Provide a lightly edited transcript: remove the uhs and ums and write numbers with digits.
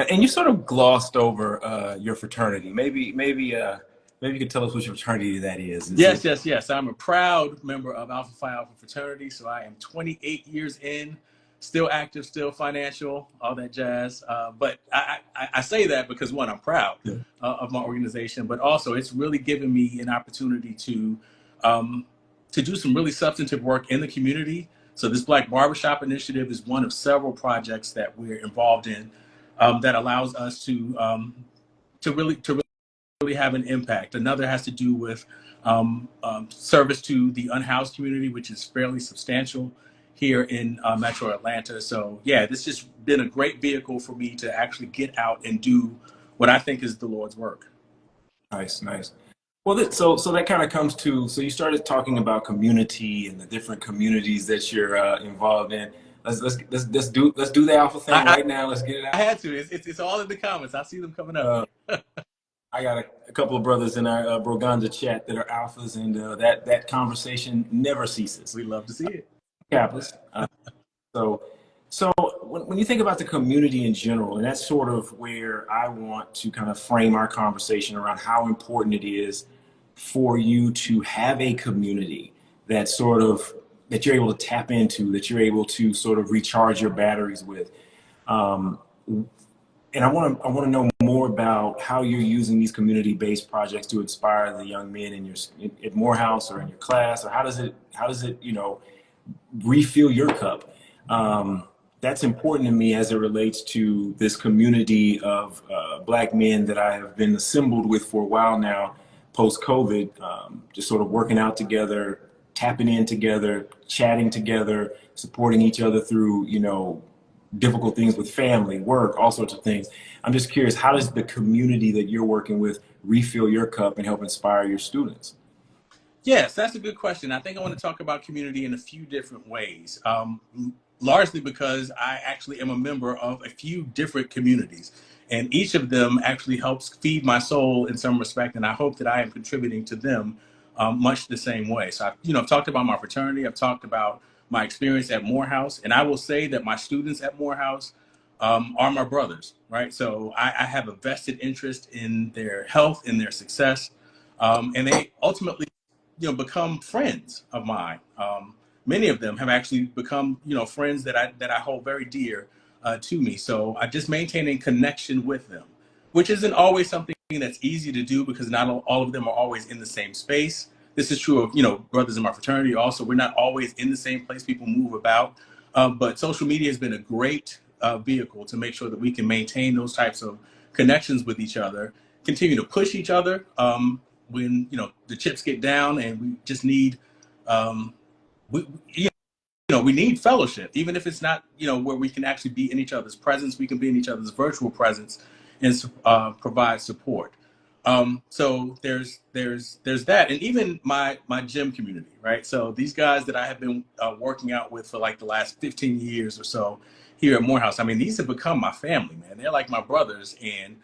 And you sort of glossed over your fraternity. Maybe you could tell us which fraternity that is. Is Yes, it? yes, yes. I'm a proud member of Alpha Phi Alpha fraternity. So I am 28 years in, still active, still financial, all that jazz. But I say that because one, I'm proud Yeah. of my organization, but also it's really given me an opportunity um, to do some really substantive work in the community. So this Black Barbershop Initiative is one of several projects that we're involved in that allows us to really have an impact. Another has to do with service to the unhoused community, which is fairly substantial here in Metro Atlanta. So yeah, this has been a great vehicle for me to actually get out and do what I think is the Lord's work. Nice, nice. Well, so that kind of comes to, so you started talking about community and the different communities that you're involved in. Let's do the alpha thing I, right now. Let's get it I out. had to. It's all in the comments. I see them coming up. Uh, I got a couple of brothers in our Broganza chat that are alphas, and that conversation never ceases. We love to see it. Kappas. So, so when you think about the community in general, and that's sort of where I want to kind of frame our conversation around how important it is for you to have a community that sort of that you're able to tap into, that you're able to sort of recharge your batteries with. Um, and I want to know more about how you're using these community-based projects to inspire the young men in your at Morehouse or in your class, or how does it refill your cup. That's important to me as it relates to this community of Black men that I have been assembled with for a while now, post COVID, just sort of working out together, tapping in together, chatting together, supporting each other through, difficult things with family, work, all sorts of things. I'm just curious, how does the community that you're working with refill your cup and help inspire your students? Yes, that's a good question. I think I want to talk about community in a few different ways, largely because I actually am a member of a few different communities, and each of them actually helps feed my soul in some respect, and I hope that I am contributing to them much the same way. So, I've talked about my fraternity, I've talked about my experience at Morehouse, and I will say that my students at Morehouse are my brothers, right? So I have a vested interest in their health, in their success, and they ultimately become friends of mine. Many of them have actually become friends that I hold very dear to me. So I just maintaining connection with them, which isn't always something that's easy to do because not all of them are always in the same space. This is true of brothers in my fraternity. Also, we're not always in the same place. People move about, but social media has been a great vehicle to make sure that we can maintain those types of connections with each other, continue to push each other when the chips get down, and we just need um, we we need fellowship, even if it's not where we can actually be in each other's presence. We can be in each other's virtual presence and provide support. So there's that, and even my gym community, right? So these guys that I have been working out with for like the last 15 years or so here at Morehouse. I mean, these have become my family, man. They're like my brothers, and